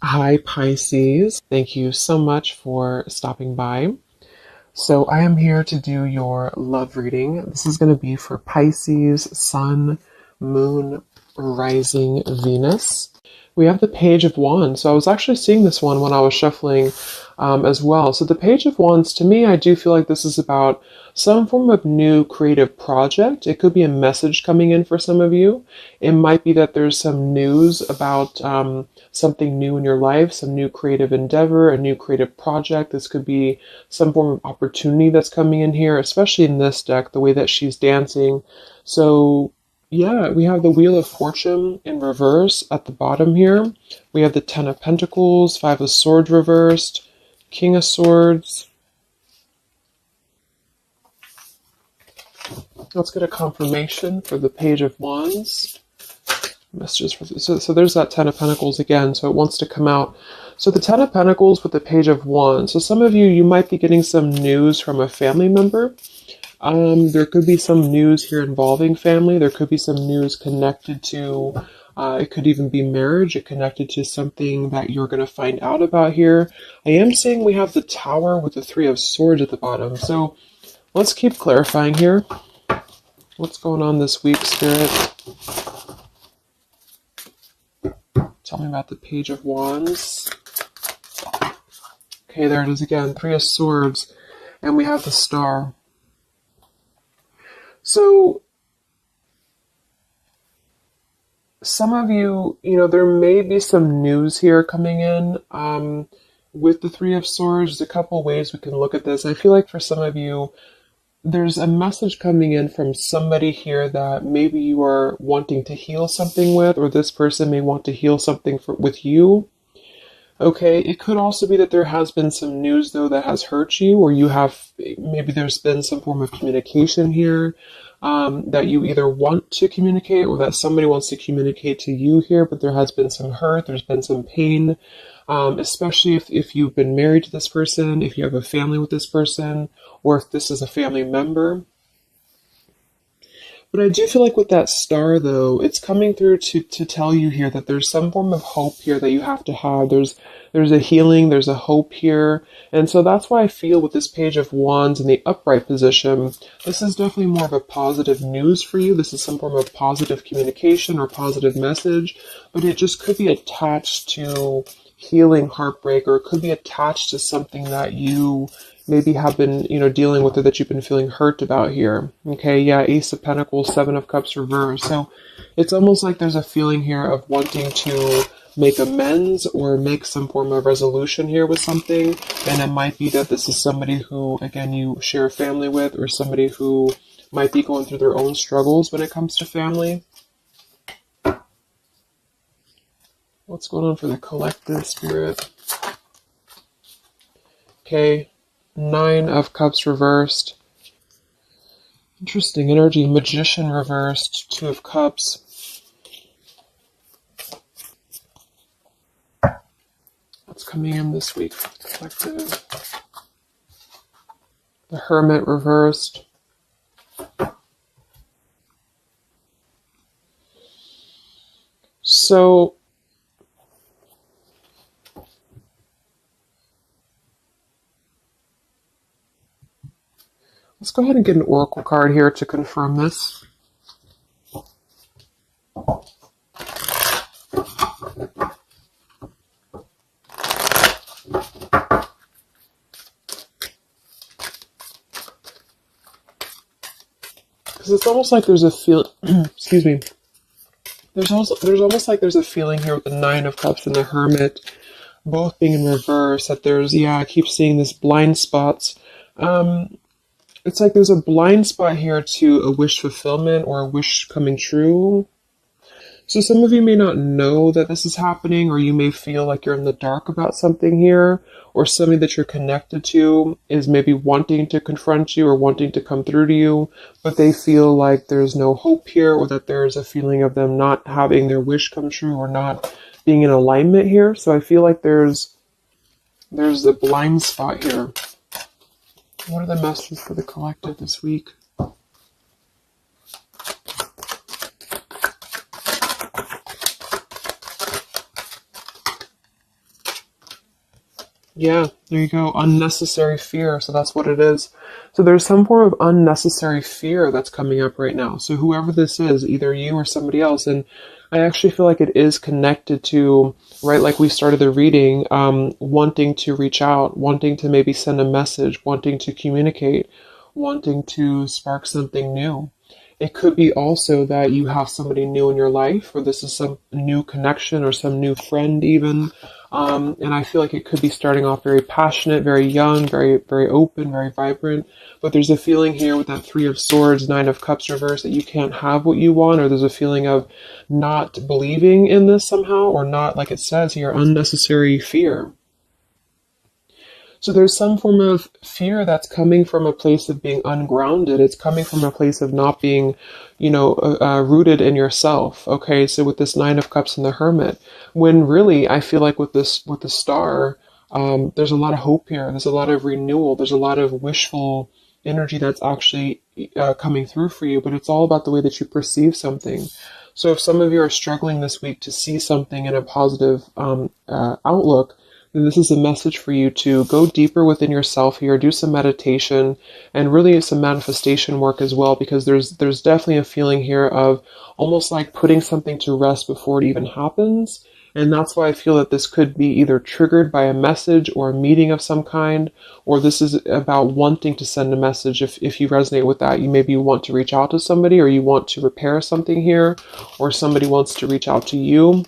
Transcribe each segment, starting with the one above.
Hi, Pisces. Thank you so much for stopping by. So, I am here to do your love reading. This is going to be for Pisces, Sun, Moon, Rising, Venus. We have the Page of Wands. So, I was actually seeing this one when I was shuffling as well. So, the Page of Wands, to me, I do feel like this is about some form of new creative project. It could be a message coming in for some of you. It might be that there's some news about something new in your life, some new creative endeavor, a new creative project. This could be some form of opportunity that's coming in here, especially in this deck, the way that she's dancing. So, yeah, we have the Wheel of Fortune in reverse at the bottom here. We have the Ten of Pentacles, Five of Swords reversed, King of Swords. Let's get a confirmation for the Page of Wands. Messages for so there's that Ten of Pentacles again, so it wants to come out. So the Ten of Pentacles with the Page of Wands. So some of you might be getting some news from a family member. There could be some news here involving family. There could be some news connected to, it could even be marriage. It connected to something that you're going to find out about here. I am seeing we have the Tower with the Three of Swords at the bottom. So let's keep clarifying here. What's going on this week, Spirit? Tell me about the Page of Wands. Okay, there it is again. Three of Swords. And we have the Star. So, some of you, there may be some news here coming in with the Three of Swords. There's a couple ways we can look at this. I feel like for some of you, there's a message coming in from somebody here that maybe you are wanting to heal something with, or this person may want to heal something with you. Okay, it could also be that there has been some news, though, that has hurt you, or maybe there's been some form of communication here that you either want to communicate or that somebody wants to communicate to you here, but there has been some hurt, there's been some pain, especially if you've been married to this person, if you have a family with this person, or if this is a family member. But I do feel like with that Star, though, it's coming through to tell you here that there's some form of hope here that you have to have. There's a healing, there's a hope here. And so that's why I feel with this Page of Wands in the upright position, this is definitely more of a positive news for you. This is some form of positive communication or positive message, but it just could be attached to healing heartbreak, or it could be attached to something that you maybe have been, dealing with, or that you've been feeling hurt about here. Okay, yeah, Ace of Pentacles, Seven of Cups reversed. So it's almost like there's a feeling here of wanting to make amends or make some form of resolution here with something. And it might be that this is somebody who, again, you share a family with, or somebody who might be going through their own struggles when it comes to family. What's going on for the collective, Spirit? Okay. Nine of Cups reversed. Interesting energy. Magician reversed. Two of Cups. What's coming in this week for the collective? The Hermit reversed. So, let's go ahead and get an oracle card here to confirm this. Because it's almost like there's a feel. Excuse me. There's almost like there's a feeling here with the Nine of Cups and the Hermit, both being in reverse. That I keep seeing this blind spots. It's like there's a blind spot here to a wish fulfillment or a wish coming true. So some of you may not know that this is happening, or you may feel like you're in the dark about something here, or somebody that you're connected to is maybe wanting to confront you or wanting to come through to you, but they feel like there's no hope here, or that there's a feeling of them not having their wish come true or not being in alignment here. So I feel like there's a blind spot here. What are the messages for the collective this week? Yeah, there you go. Unnecessary fear. So that's what it is. So there's some form of unnecessary fear that's coming up right now. So whoever this is, either you or somebody else, and I actually feel like it is connected to, right, like we started the reading, wanting to reach out, wanting to maybe send a message, wanting to communicate, wanting to spark something new. It could be also that you have somebody new in your life, or this is some new connection or some new friend even. And I feel like it could be starting off very passionate, very young, very, very open, very vibrant. But there's a feeling here with that Three of Swords, Nine of Cups reverse that you can't have what you want, or there's a feeling of not believing in this somehow, or not, like it says here, unnecessary fear. So there's some form of fear that's coming from a place of being ungrounded. It's coming from a place of not being, rooted in yourself. Okay, so with this Nine of Cups and the Hermit, when really I feel like with the Star, there's a lot of hope here. There's a lot of renewal. There's a lot of wishful energy that's actually coming through for you. But it's all about the way that you perceive something. So if some of you are struggling this week to see something in a positive outlook, then this is a message for you to go deeper within yourself here, do some meditation, and really some manifestation work as well, because there's definitely a feeling here of almost like putting something to rest before it even happens. And that's why I feel that this could be either triggered by a message or a meeting of some kind, or this is about wanting to send a message. If you resonate with that, you maybe want to reach out to somebody, or you want to repair something here, or somebody wants to reach out to you.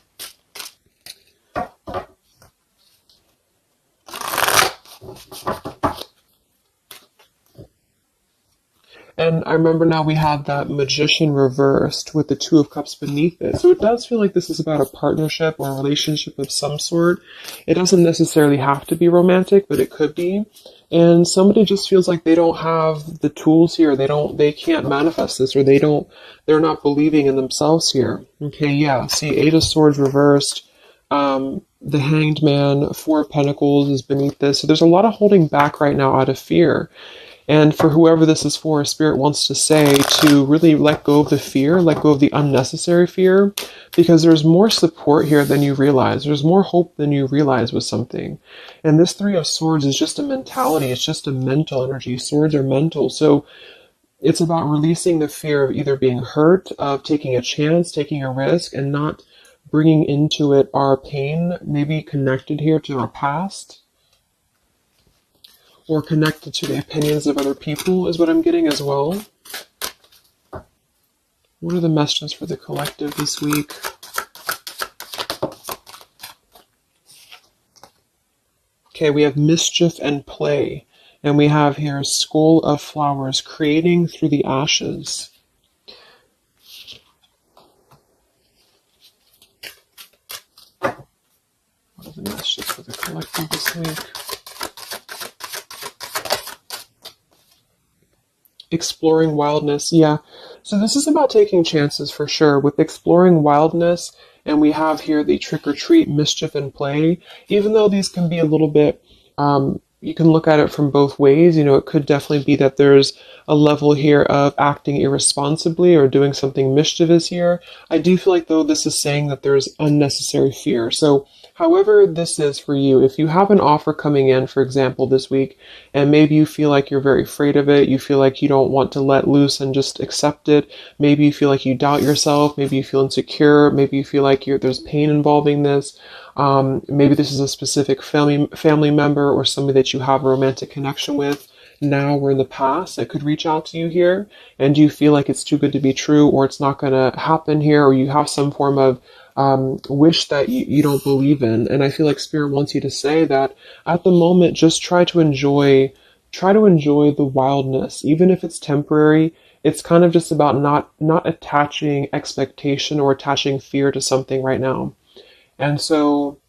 And I remember now we have that Magician reversed with the Two of Cups beneath it. So it does feel like this is about a partnership or a relationship of some sort. It doesn't necessarily have to be romantic, but it could be. And somebody just feels like they don't have the tools here. They can't manifest this, or they're not believing in themselves here. Okay, yeah. See, Eight of Swords reversed. The Hanged Man, Four of Pentacles is beneath this. So there's a lot of holding back right now out of fear. And for whoever this is for, Spirit wants to say to really let go of the fear, let go of the unnecessary fear, because there's more support here than you realize. There's more hope than you realize with something. And this Three of Swords is just a mentality. It's just a mental energy. Swords are mental. So it's about releasing the fear of either being hurt, of taking a chance, taking a risk, and not bringing into it our pain, maybe connected here to our past, or connected to the opinions of other people is what I'm getting as well. What are the messages for the collective this week? Okay, we have mischief and play. And we have here Skull of Flowers, creating through the ashes. What are the messages for the collective this week? Exploring wildness, yeah. So this is about taking chances for sure with exploring wildness. And we have here the trick or treat, mischief and play. Even though these can be a little bit, you can look at it from both ways. It could definitely be that there's a level here of acting irresponsibly or doing something mischievous here. I do feel like, though, this is saying that there's unnecessary fear. So however this is for you, if you have an offer coming in, for example, this week, and maybe you feel like you're very afraid of it, you feel like you don't want to let loose and just accept it, maybe you feel like you doubt yourself, maybe you feel insecure, maybe you feel like there's pain involving this, maybe this is a specific family member or somebody that you have a romantic connection with now or in the past that could reach out to you here, and you feel like it's too good to be true, or it's not going to happen here, or you have some form of wish that you don't believe in. And I feel like Spirit wants you to say that at the moment, just try to enjoy the wildness, even if it's temporary. It's kind of just about not attaching expectation or attaching fear to something right now. And so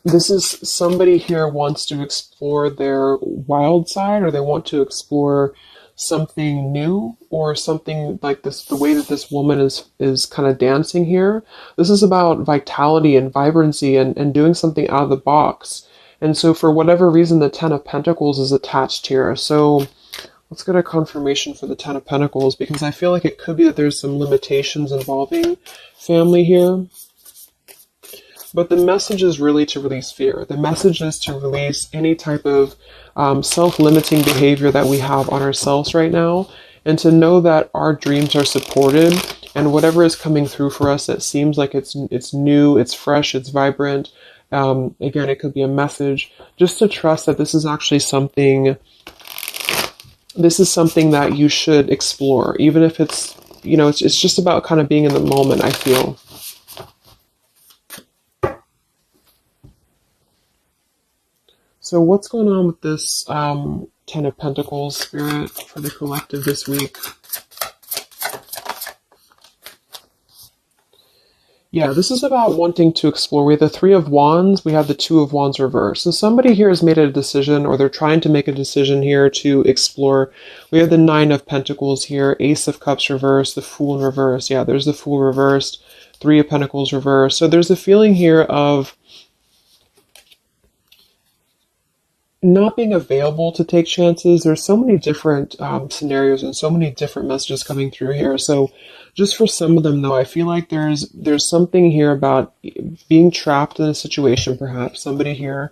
this is somebody here wants to explore their wild side, or they want to explore something new, or something like this, the way that this woman is kind of dancing here. This is about vitality and vibrancy and doing something out of the box. And so for whatever reason, the Ten of Pentacles is attached here. So let's get a confirmation for the Ten of Pentacles, because I feel like it could be that there's some limitations involving family here. But the message is really to release fear. The message is to release any type of self-limiting behavior that we have on ourselves right now, and to know that our dreams are supported, and whatever is coming through for us that seems like it's new, it's fresh, it's vibrant. Again, it could be a message, just to trust that this is actually something. This is something that you should explore, even if it's, it's just about kind of being in the moment, I feel. So what's going on with this Ten of Pentacles spirit for the collective this week? Yeah, this is about wanting to explore. We have the Three of Wands, we have the Two of Wands reverse. So somebody here has made a decision, or they're trying to make a decision here to explore. We have the Nine of Pentacles here, Ace of Cups reversed, the Fool in reverse. Yeah, there's the Fool reversed, Three of Pentacles reversed. So there's a feeling here of not being available to take chances. There's so many different scenarios and so many different messages coming through here. So just for some of them, though, I feel like there's something here about being trapped in a situation, perhaps somebody here,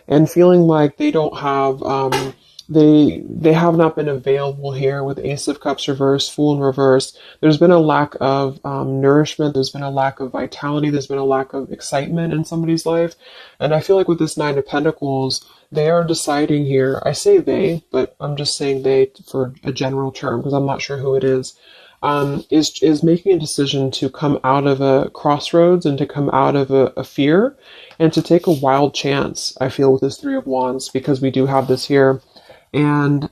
and feeling like they don't have they have not been available here with Ace of Cups reverse, Fool in reverse. There's been a lack of nourishment. There's been a lack of vitality. There's been a lack of excitement in somebody's life. And I feel like with this Nine of Pentacles, they are deciding here, I say they, but I'm just saying they for a general term because I'm not sure who it is making a decision to come out of a crossroads and to come out of a fear and to take a wild chance, I feel, with this Three of Wands, because we do have this here. And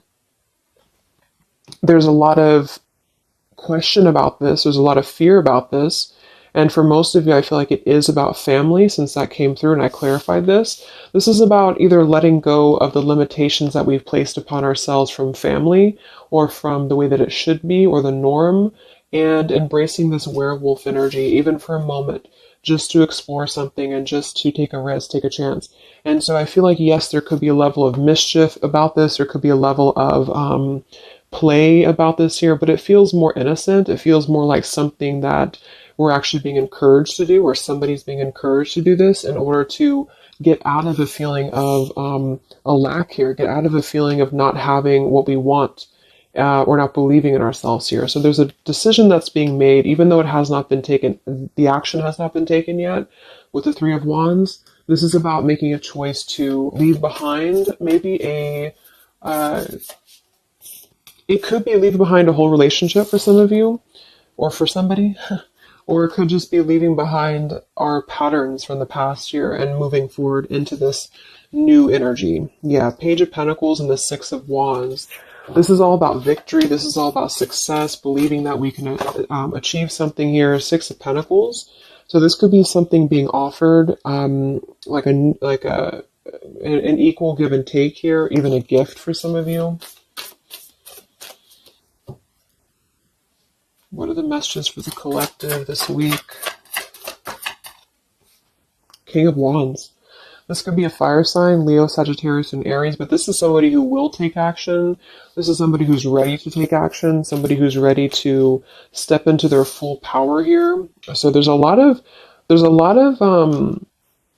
there's a lot of question about this. There's a lot of fear about this. And for most of you, I feel like it is about family, since that came through and I clarified this. This is about either letting go of the limitations that we've placed upon ourselves from family or from the way that it should be or the norm, and embracing this werewolf energy, even for a moment, just to explore something and just to take a risk, take a chance. And so I feel like, yes, there could be a level of mischief about this. There could be a level of play about this here, but it feels more innocent. It feels more like something that we're actually being encouraged to do, or somebody's being encouraged to do this in order to get out of a feeling of a lack here, get out of a feeling of not having what we want, or not believing in ourselves here. So there's a decision that's being made, even though it has not been taken, the action has not been taken yet with the Three of Wands. This is about making a choice to leave behind maybe it could be leaving behind a whole relationship for some of you, or for somebody. Or it could just be leaving behind our patterns from the past year and moving forward into this new energy. Yeah, Page of Pentacles and the Six of Wands. This is all about victory. This is all about success, believing that we can achieve something here. Six of Pentacles. So this could be something being offered, like an equal give and take here, even a gift for some of you. What are the messages for the collective this week? King of Wands. This could be a fire sign, Leo, Sagittarius, and Aries, but this is somebody who will take action. This is somebody who's ready to take action, somebody who's ready to step into their full power here. So there's a lot of, I'm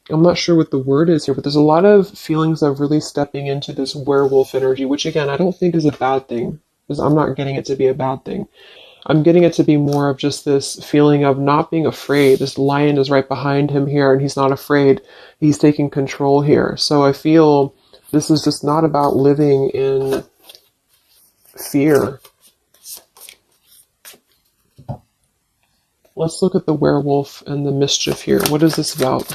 not sure what the word is here, but there's a lot of feelings of really stepping into this werewolf energy, which again, I don't think is a bad thing, because I'm not getting it to be a bad thing. I'm getting it to be more of just this feeling of not being afraid. This lion is right behind him here, and he's not afraid. He's taking control here. So I feel this is just not about living in fear. Let's look at the werewolf and the mischief here. What is this about?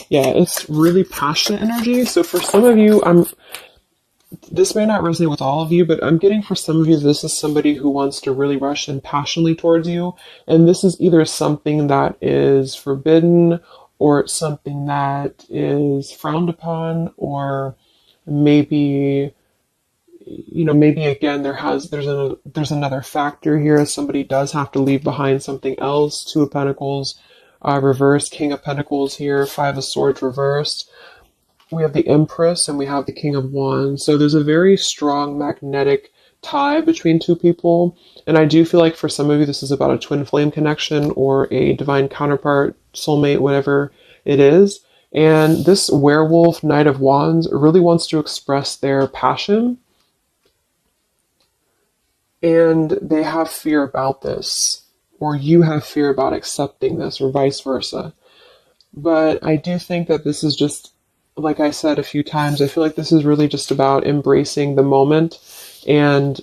Yeah, it's really passionate energy. So for some of you, this may not resonate with all of you, but I'm getting for some of you, this is somebody who wants to really rush in passionately towards you. And this is either something that is forbidden, or it's something that is frowned upon, or maybe, maybe again, there's another factor here. Somebody does have to leave behind something else. Two of Pentacles reversed, King of Pentacles here, Five of Swords reversed. We have the Empress and we have the King of Wands. So there's a very strong magnetic tie between two people. And I do feel like for some of you, this is about a twin flame connection or a divine counterpart, soulmate, whatever it is. And this werewolf, Knight of Wands, really wants to express their passion. And they have fear about this, or you have fear about accepting this, or vice versa. But I do think that this is just, like I said a few times, I feel like this is really just about embracing the moment, and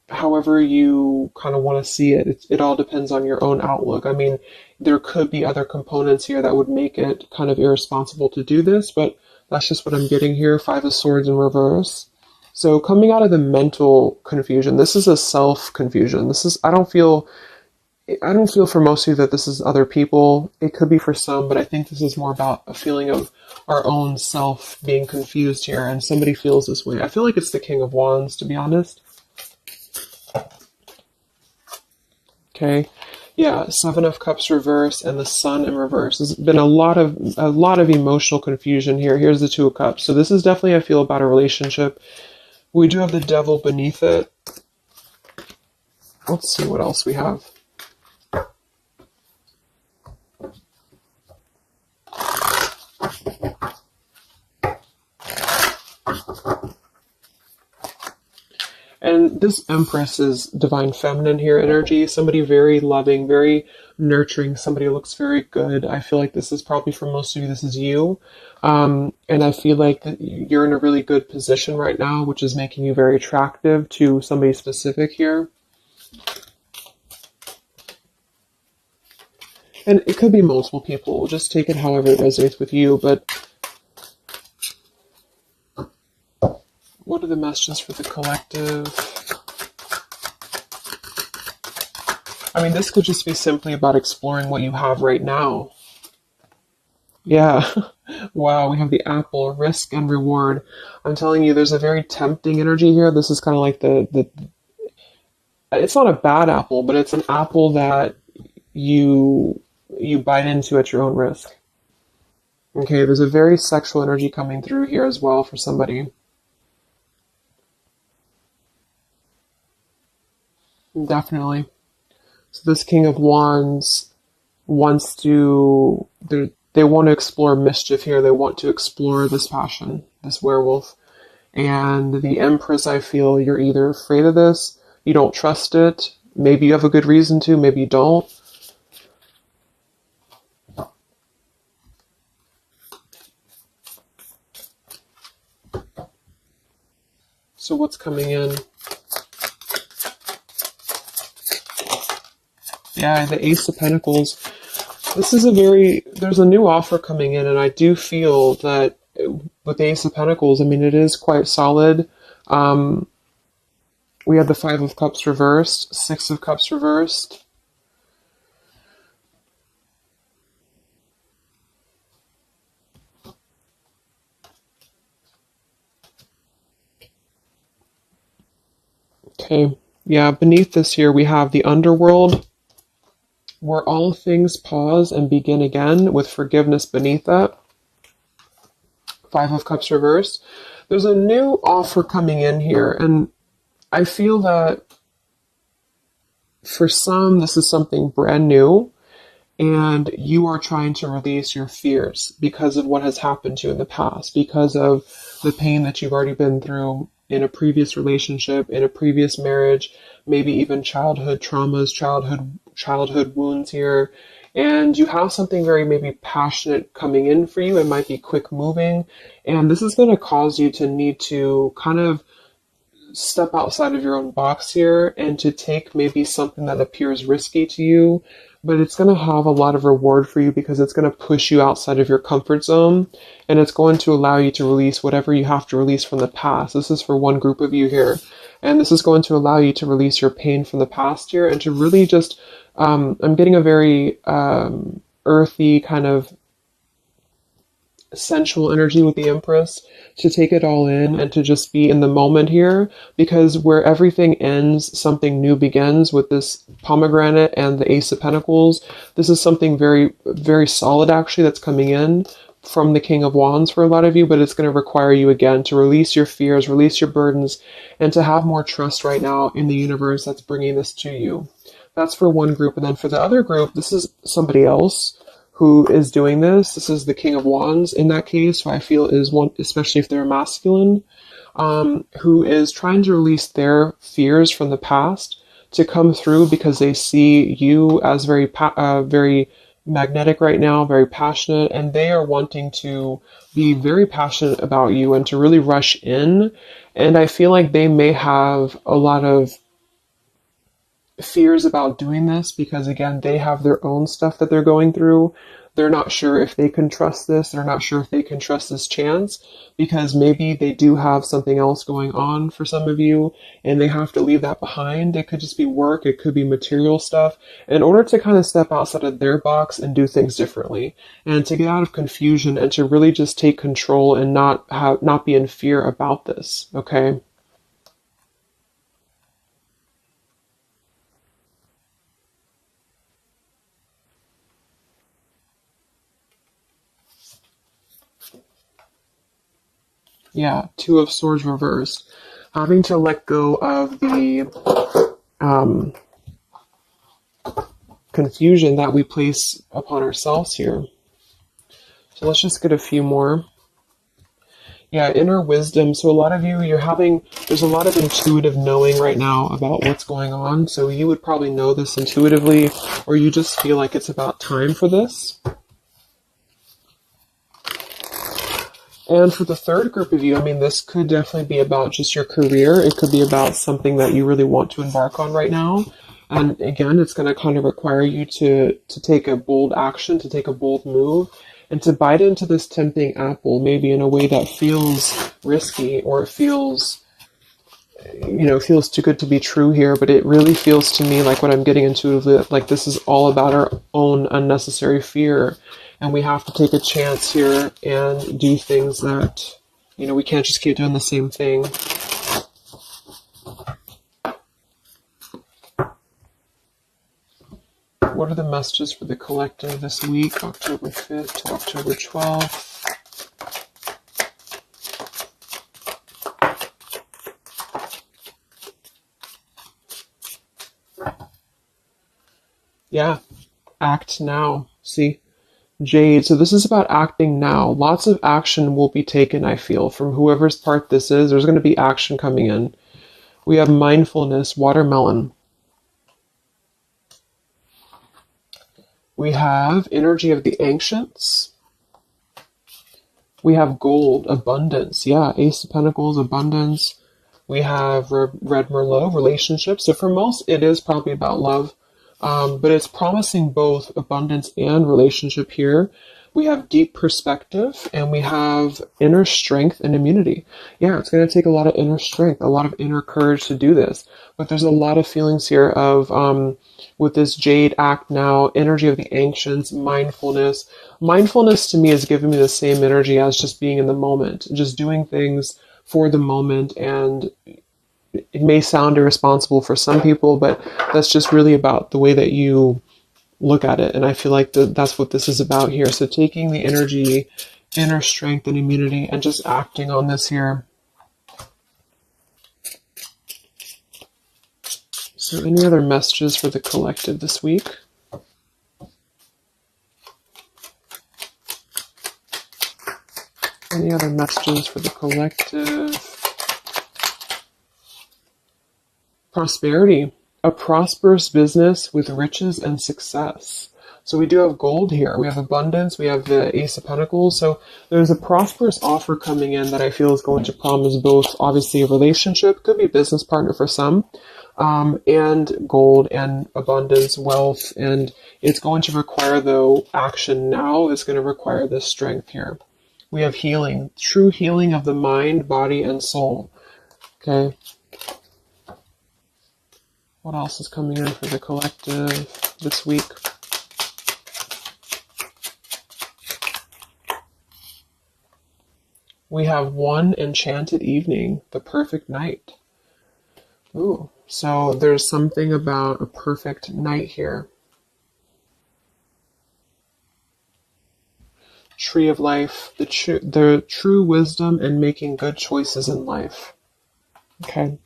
however you kind of want to see it, it all depends on your own outlook. I mean, there could be other components here that would make it kind of irresponsible to do this, but that's just what I'm getting here. Five of Swords in reverse. So coming out of the mental confusion, this is a self-confusion. This is, I don't feel for most of you that this is other people. It could be for some, but I think this is more about a feeling of our own self being confused here, and somebody feels this way. I feel like it's the King of Wands, to be honest. Okay. Yeah, Seven of Cups reverse and the Sun in reverse. There's been a lot of emotional confusion here. Here's the Two of Cups. So this is definitely, I feel, about a relationship. We do have the Devil beneath it. Let's see what else we have. And this Empress is divine feminine here energy. Somebody very loving, very nurturing. Somebody who looks very good. I feel like this is probably, for most of you, this is you. And I feel like you're in a really good position right now, which is making you very attractive to somebody specific here. And it could be multiple people. Just take it however it resonates with you. But what are the messages for the collective? I mean, this could just be simply about exploring what you have right now. Yeah. Wow, we have the apple, risk and reward. I'm telling you, there's a very tempting energy here. This is kind of like it's not a bad apple, but it's an apple that you bite into at your own risk. Okay, there's a very sexual energy coming through here as well for somebody. Definitely. So this King of Wands wants to, they want to explore mischief here. They want to explore this passion, this werewolf. And the Empress, I feel you're either afraid of this, you don't trust it, maybe you have a good reason to, maybe you don't. So what's coming in? Yeah, the Ace of Pentacles. This is there's a new offer coming in, and I do feel that with the Ace of Pentacles, I mean, it is quite solid. We have the Five of Cups reversed, Six of Cups reversed. Okay, yeah, beneath this here, we have the Underworld, where all things pause and begin again, with forgiveness beneath that. Five of Cups reversed. There's a new offer coming in here, and I feel that for some, this is something brand new, and you are trying to release your fears because of what has happened to you in the past, because of the pain that you've already been through in a previous relationship, in a previous marriage, maybe even childhood traumas, childhood wounds here. And you have something very maybe passionate coming in for you. It might be quick moving. And this is going to cause you to need to kind of step outside of your own box here and to take maybe something that appears risky to you, but it's going to have a lot of reward for you because it's going to push you outside of your comfort zone, and it's going to allow you to release whatever you have to release from the past. This is for one group of you here, and this is going to allow you to release your pain from the past here and to really just, I'm getting a very earthy kind of sensual energy with the Empress, to take it all in and to just be in the moment here, because where everything ends, something new begins with this pomegranate and the Ace of Pentacles. This is something very, very solid actually that's coming in from the King of Wands for a lot of you, but it's going to require you again to release your fears, release your burdens, and to have more trust right now in the universe that's bringing this to you. That's for one group. And then for the other group, this is somebody else who is doing this. This is the King of Wands in that case, who I feel is one, especially if they're masculine, who is trying to release their fears from the past to come through because they see you as very magnetic right now, very passionate, and they are wanting to be very passionate about you and to really rush in. And I feel like they may have a lot of fears about doing this because, again, they have their own stuff that they're going through. They're not sure if they can trust this. They're not sure if they can trust this chance because maybe they do have something else going on for some of you and they have to leave that behind. It could just be work. It could be material stuff in order to kind of step outside of their box and do things differently and to get out of confusion and to really just take control and not be in fear about this. Okay. Yeah, Two of Swords reversed. Having to let go of the confusion that we place upon ourselves here. So let's just get a few more. Yeah, inner wisdom. So a lot of you, there's a lot of intuitive knowing right now about what's going on. So you would probably know this intuitively, or you just feel like it's about time for this. And for the third group of you, I mean, this could definitely be about just your career. It could be about something that you really want to embark on right now. And again, it's going to kind of require you to take a bold action, to take a bold move, and to bite into this tempting apple, maybe in a way that feels risky or it feels too good to be true here. But it really feels to me like what I'm getting intuitively, like this is all about our own unnecessary fear. And we have to take a chance here and do things that, we can't just keep doing the same thing. What are the messages for the collective this week, October 5th to October 12th? Yeah, act now. See? Jade, so this is about acting now. Lots of action will be taken, I feel, from whoever's part this is. There's going to be action coming in. We have mindfulness, watermelon. We have energy of the ancients. We have gold, abundance. Yeah, Ace of Pentacles, abundance. We have Red Merlot, relationships. So for most, it is probably about love. But it's promising both abundance and relationship here. We have deep perspective and we have inner strength and immunity. Yeah, it's going to take a lot of inner strength, a lot of inner courage to do this. But there's a lot of feelings here of, with this Jade, act now, energy of the ancients, mindfulness. Mindfulness to me is giving me the same energy as just being in the moment, just doing things for the moment. And it may sound irresponsible for some people, but that's just really about the way that you look at it. And I feel like that's what this is about here. So taking the energy, inner strength and immunity and just acting on this here. So any other messages for the collective this week? Any other messages for the collective? Prosperity, a prosperous business with riches and success. So we do have gold here. We have abundance. We have the Ace of Pentacles. So there's a prosperous offer coming in that I feel is going to promise both, obviously, a relationship, could be a business partner for some, and gold and abundance, wealth. And it's going to require, though, action now. It's going to require this strength here. We have healing, true healing of the mind, body, and soul. Okay. What else is coming in for the collective this week? We have one enchanted evening, the perfect night. Ooh, so there's something about a perfect night here. Tree of life, the true wisdom and making good choices in life. Okay.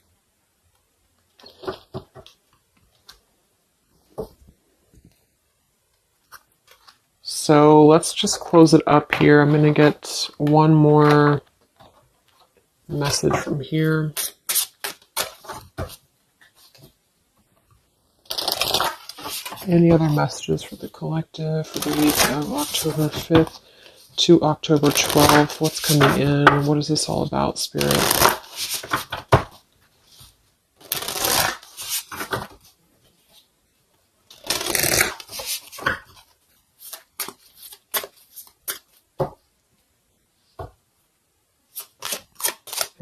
So let's just close it up here. I'm going to get one more message from here. Any other messages for the collective for the week of October 5th to October 12th? What's coming in? What is this all about, Spirit?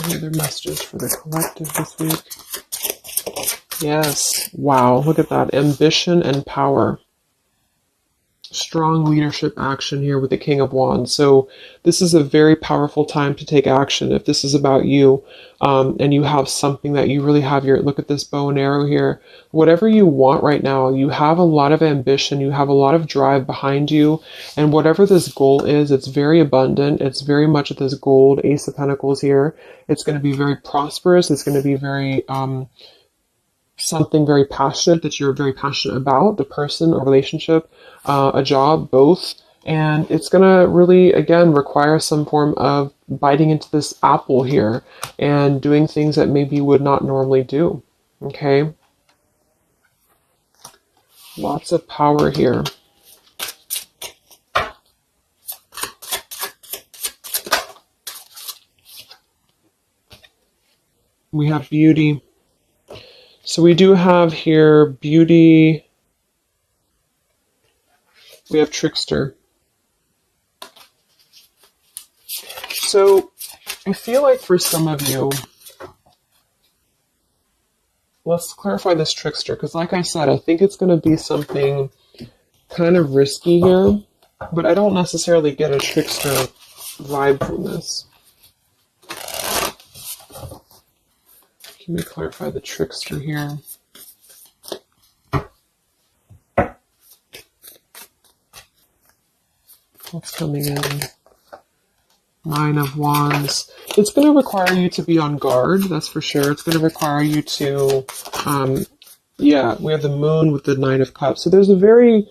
Any other messages for the collective this week? Yes. Wow. Look at that. Ambition and power. Strong leadership action here with the King of Wands. So this is a very powerful time to take action. If this is about you, and you have something that you really have your, look at this bow and arrow here, whatever you want right now, you have a lot of ambition, you have a lot of drive behind you, and whatever this goal is, it's very abundant. It's very much this gold, Ace of Pentacles here. It's going to be very prosperous. It's going to be very, something very passionate that you're very passionate about, the person, a relationship, a job, both. And it's going to really, again, require some form of biting into this apple here and doing things that maybe you would not normally do. Okay? Lots of power here. We have beauty. So we do have here beauty. We have trickster. So I feel like for some of you, let's clarify this trickster, because like I said, I think it's going to be something kind of risky here, but I don't necessarily get a trickster vibe from this. Let me clarify the trickster here. What's coming in? Nine of Wands. It's going to require you to be on guard, that's for sure. It's going to require you to, yeah, we have the Moon with the Nine of Cups. So there's a very,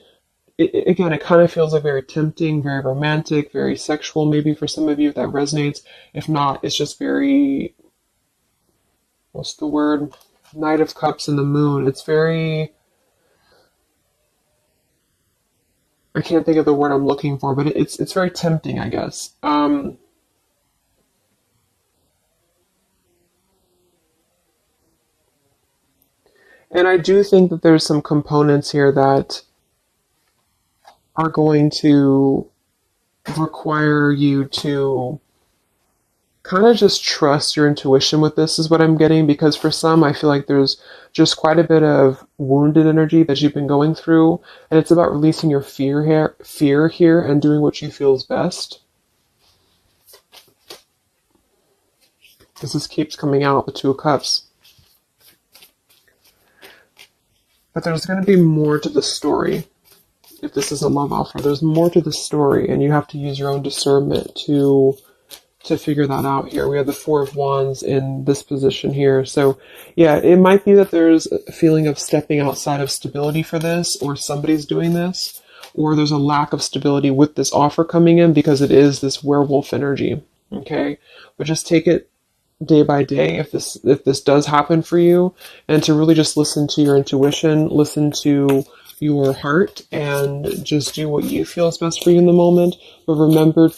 again, it kind of feels like very tempting, very romantic, very sexual, maybe for some of you if that resonates. If not, it's just very, what's the word? Knight of Cups and the Moon. It's very, I can't think of the word I'm looking for, but it's very tempting, I guess. And I do think that there's some components here that are going to require you to kind of just trust your intuition with this, is what I'm getting, because for some, I feel like there's just quite a bit of wounded energy that you've been going through, and it's about releasing your fear here and doing what you feel is best. Because this keeps coming out, the Two of Cups. But there's going to be more to the story. If this is a love offer, there's more to the story, and you have to use your own discernment to figure that out here. We have the Four of Wands in this position here. So yeah, it might be that there's a feeling of stepping outside of stability for this, or somebody's doing this, or there's a lack of stability with this offer coming in because it is this werewolf energy. Okay? But just take it day by day if this does happen for you, and to really just listen to your intuition, listen to your heart, and just do what you feel is best for you in the moment. But remember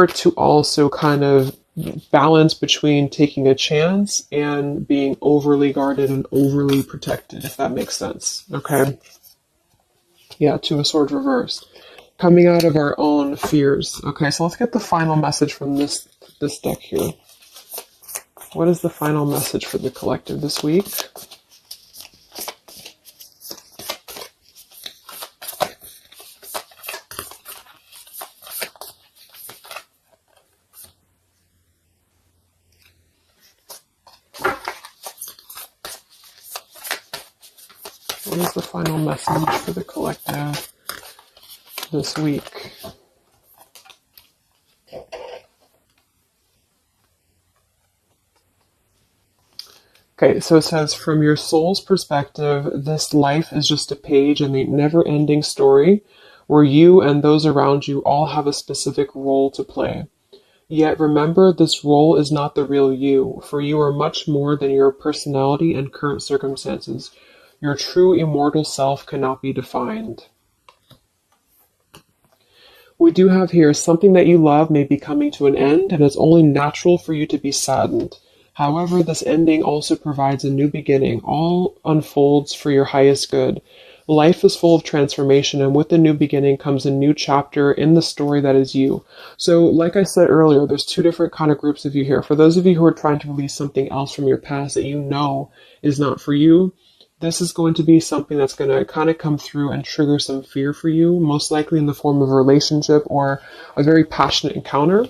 to also kind of balance between taking a chance and being overly guarded and overly protected, if that makes sense. Okay? Yeah, Two of Swords reversed. Coming out of our own fears. Okay, so let's get the final message from this deck here. What is the final message for the collective this week? What is the final message for the collective this week. Okay, so it says, from your soul's perspective, this life is just a page in the never-ending story where you and those around you all have a specific role to play. Yet remember, this role is not the real you, for you are much more than your personality and current circumstances. Your true immortal self cannot be defined. We do have here, something that you love may be coming to an end, and it's only natural for you to be saddened. However, this ending also provides a new beginning. All unfolds for your highest good. Life is full of transformation, and with the new beginning comes a new chapter in the story that is you. So, like I said earlier, there's two different kind of groups of you here. For those of you who are trying to release something else from your past that you know is not for you, this is going to be something that's going to kind of come through and trigger some fear for you, most likely in the form of a relationship or a very passionate encounter.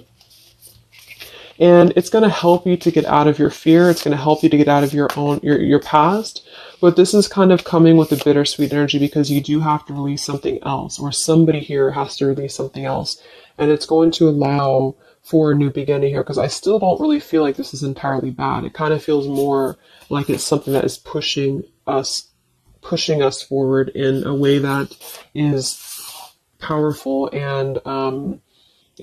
And it's going to help you to get out of your fear. It's going to help you to get out of your past. But this is kind of coming with a bittersweet energy because you do have to release something else, or somebody here has to release something else. And it's going to allow for a new beginning here, because I still don't really feel like this is entirely bad. It kind of feels more like it's something that is pushing us forward in a way that is powerful and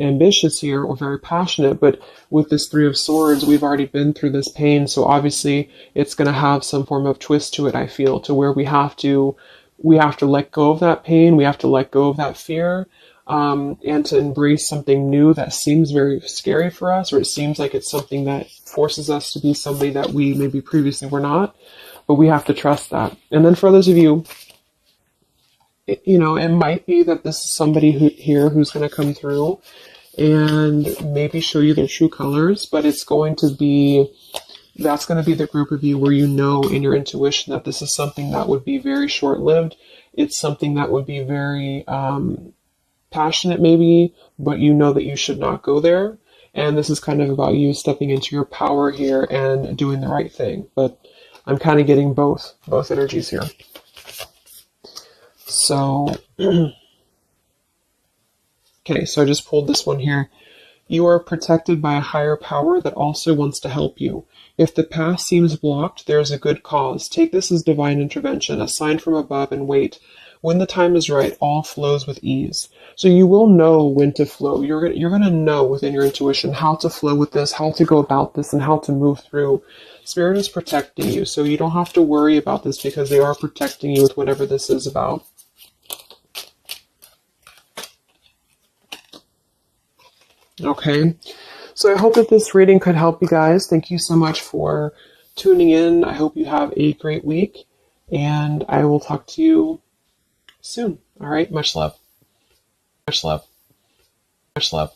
ambitious here, or very passionate. But with this Three of Swords, we've already been through this pain, so obviously it's going to have some form of twist to it, I feel, to where we have to let go of that pain, we have to let go of that fear, and to embrace something new that seems very scary for us, or it seems like it's something that forces us to be somebody that we maybe previously were not, but we have to trust that. And then for those of you, it might be that this is somebody who's going to come through and maybe show you their true colors, but that's going to be the group of you where you know in your intuition that this is something that would be very short-lived. It's something that would be very passionate maybe, but you know that you should not go there. And this is kind of about you stepping into your power here and doing the right thing. But I'm kind of getting both energies here. So, okay, so I just pulled this one here. You are protected by a higher power that also wants to help you. If the path seems blocked, there is a good cause. Take this as divine intervention, a sign from above, and wait. When the time is right, all flows with ease. So you will know when to flow. You're going to know within your intuition how to flow with this, how to go about this, and how to move through. Spirit is protecting you, so you don't have to worry about this because they are protecting you with whatever this is about. Okay, so I hope that this reading could help you guys. Thank you so much for tuning in. I hope you have a great week, and I will talk to you soon. All right, much love. Much love. Much love.